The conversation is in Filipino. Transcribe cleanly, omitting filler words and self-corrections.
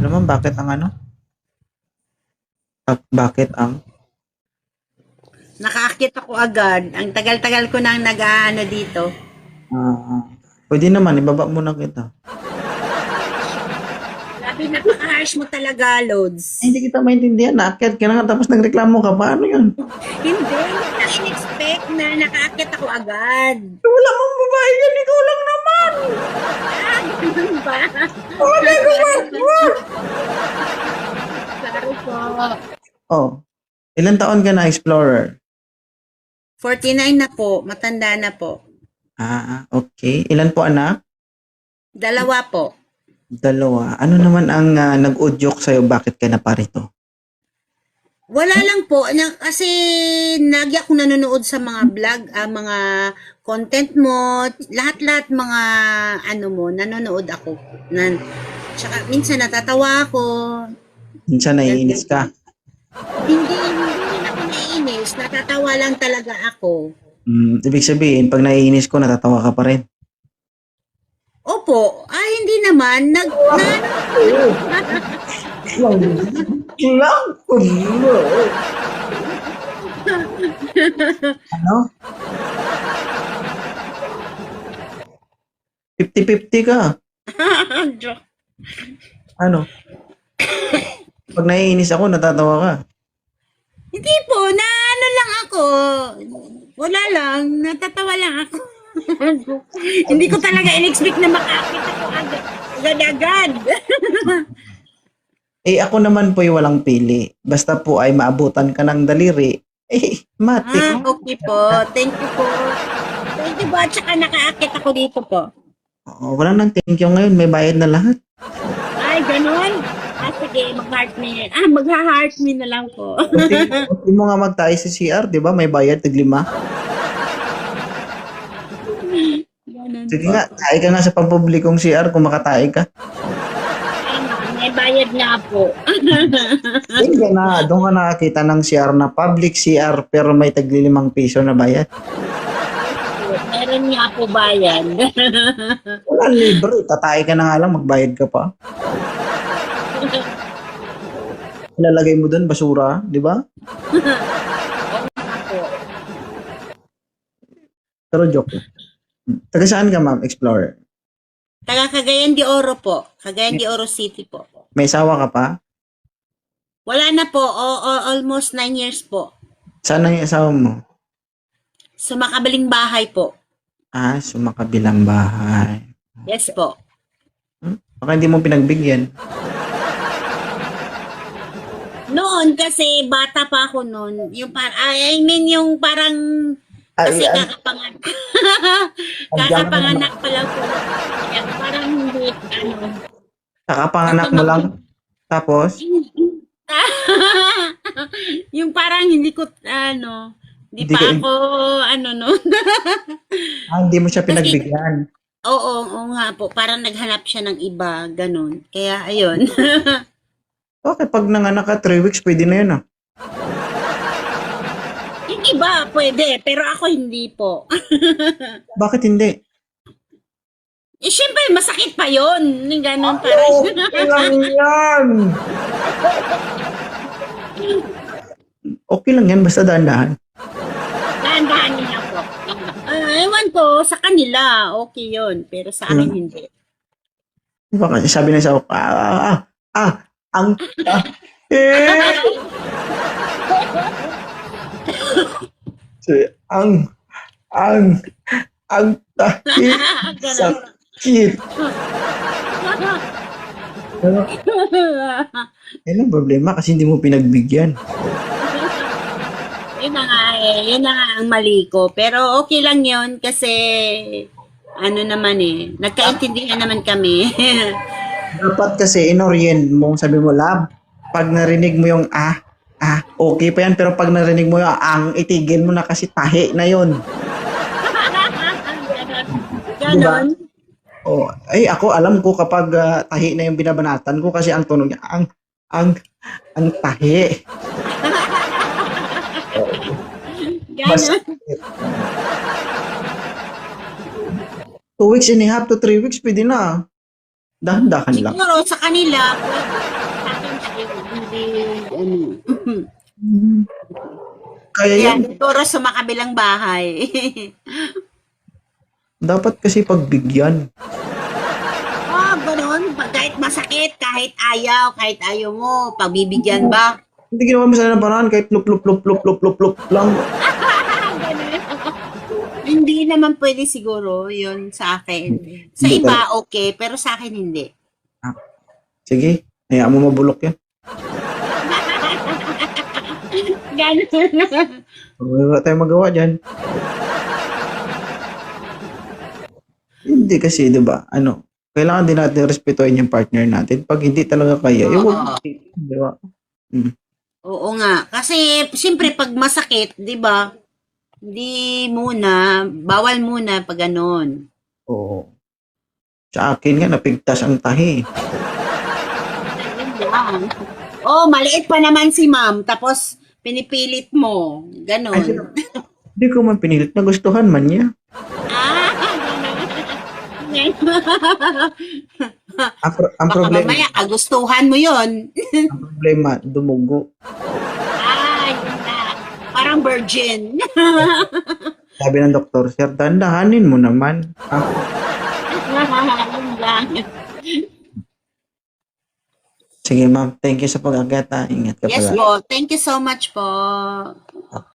Alam mo bakit ang ano? Bakit ang? Nakaakit ako agad. Ang tagal-tagal ko nang nag-ano dito. Pwede naman, ibaba mo na kita. Sabi, napaka-harsh mo talaga, Lods. Ay, hindi kita maintindihan. Naakyat ka na nga, tapos nagreklamo ka. Paano yun? Hindi, na in-expect na nakaakit ako agad. Wala mong babae yan. Ikaw lang naman. Ah, ganun ba? Wala ko ba? Sorry po. Oh, ilan taon ka na, Explorer? 49 na po, matanda na po. Okay. Ilan po anak? 2 po. 2. Ano naman ang nag-udyok sa'yo? Bakit ka na parito? Wala lang po, kasi lagi ako nanonood sa mga vlog, mga content mo, lahat-lahat mga ano mo, nanonood ako. Tsaka minsan natatawa ako. Minsan naiinis ka. Hindi rin ako naiinis, natatawa lang talaga ako. Ibig sabihin, pag naiinis ko, natatawa ka pa rin. Opo, hindi naman, Ano? 50-50 ka. Ano? Pag naiinis ako, natatawa ka. Hindi po, na ano lang ako. Wala lang, natatawa lang ako. Hindi ko talaga in-expect na makakita ko agad-agad. Ako naman po walang pili. Basta po ay maabutan ka ng daliri. Matik. Okay po. Thank you po. Thank you po. At saka nakaakit ako dito po. Wala nang thank you ngayon. May bayad na lahat. Ay, ganun? Sige, mag-heart me. Mag-heart me na lang po. Hindi mo nga magtayo sa CR, di ba? May bayad, tig-5. Sige nga, tayo ka nga sa pampublikong CR kung makatayo ka. May bayad nga po. Doon ka nakakita ng CR na public CR pero may tig-5 piso na bayad. Meron nga po bayad. Wala, libre. Tatay ka na nga lang, magbayad ka pa. Ilalagay mo doon, basura, di ba? Pero joke. Taga saan ka, ma'am, Explorer? Taga Cagayan de Oro po. Cagayan de Oro City po. May sawa ka pa? Wala na po. Almost 9 years po. Saan ang asawa mo? Sa makabaling bahay po. Sumakabilang bahay. Yes po. Baka hindi mo pinagbigyan. Noon kasi bata pa ako noon. Yung yung parang kasi kakapanganak. Kakapanganak pa lang po. Kaya parang hindi Kakapanganak mo lang. Tapos? yung parang hindi ko hindi pa ako noon. Hindi mo siya pinagbigyan. Oo nga po. Parang naghanap siya ng iba, ganun. Kaya ayun. Okay, pag nanganak ka 3 weeks, pwede na yun Yung iba, pwede. Pero ako hindi po. Bakit hindi? Siyempre, masakit pa yun. Yung ganun parang. lang yan! Okay lang yan, basta dahan-dahan. Dahan-dahan nila po. Ewan ko, sa kanila, okay yun. Pero sa akin, hindi. Baka sabi na sa ang tahit sakit. Yan ang problema kasi hindi mo pinagbigyan. Yun na nga ang mali ko. Pero okay lang yun kasi naman nagkaintindihan naman kami. Dapat kasi inorient mo, sabi mo, love, pag narinig mo yung okay pa yan, pero pag narinig mo yung itigil mo na kasi tahi na yun. Ganon? Diba? Ako alam ko kapag tahi na yung binabanatan ko kasi ang tunog niya, ang tahi. Ganon? 2 weeks and a half to 3 weeks, pwede na. Dahan-dahan lang. Siguro sa kanila, pwede. ano. Kaya Yan, yan, turo sa makabilang bahay. dapat kasi pagbigyan. Ganun. Kahit masakit, kahit ayaw mo, pagbibigyan ba? Hindi ginawa mo sana ng paraan kahit lup lup lup lup lup lup lup lang. Ganun. Hindi naman pwede siguro yun sa akin. Sa Hindi iba, okay, pero sa akin hindi. Sige, hayaan mo mabulok yan. Ganun. Wala tayong magawa dyan. Hindi kasi, di ba? Ano, kailangan din natin respetuhin yung partner natin. Pag hindi talaga kaya, Oo. huwag. Di ba? Oo nga. Kasi, siyempre, pag masakit, di ba? Hindi muna, bawal muna pag ganun. Oo. Sa akin nga, napigtas ang tahi. Ayun lang. Maliit pa naman si ma'am. Tapos, pinipilit mo. Ganon. Ay, hindi ko man pinilit. Nagustuhan man niya. Ang Baka problema, mamaya, kagustuhan mo yon. ang problema, dumugo. Yun na. Parang virgin. Sabi ng doktor, sir, dandahanin mo naman. Yun lang. Sige, ma'am. Thank you sa pag-agata. Ingat ka Yes pala. po. Thank you so much po.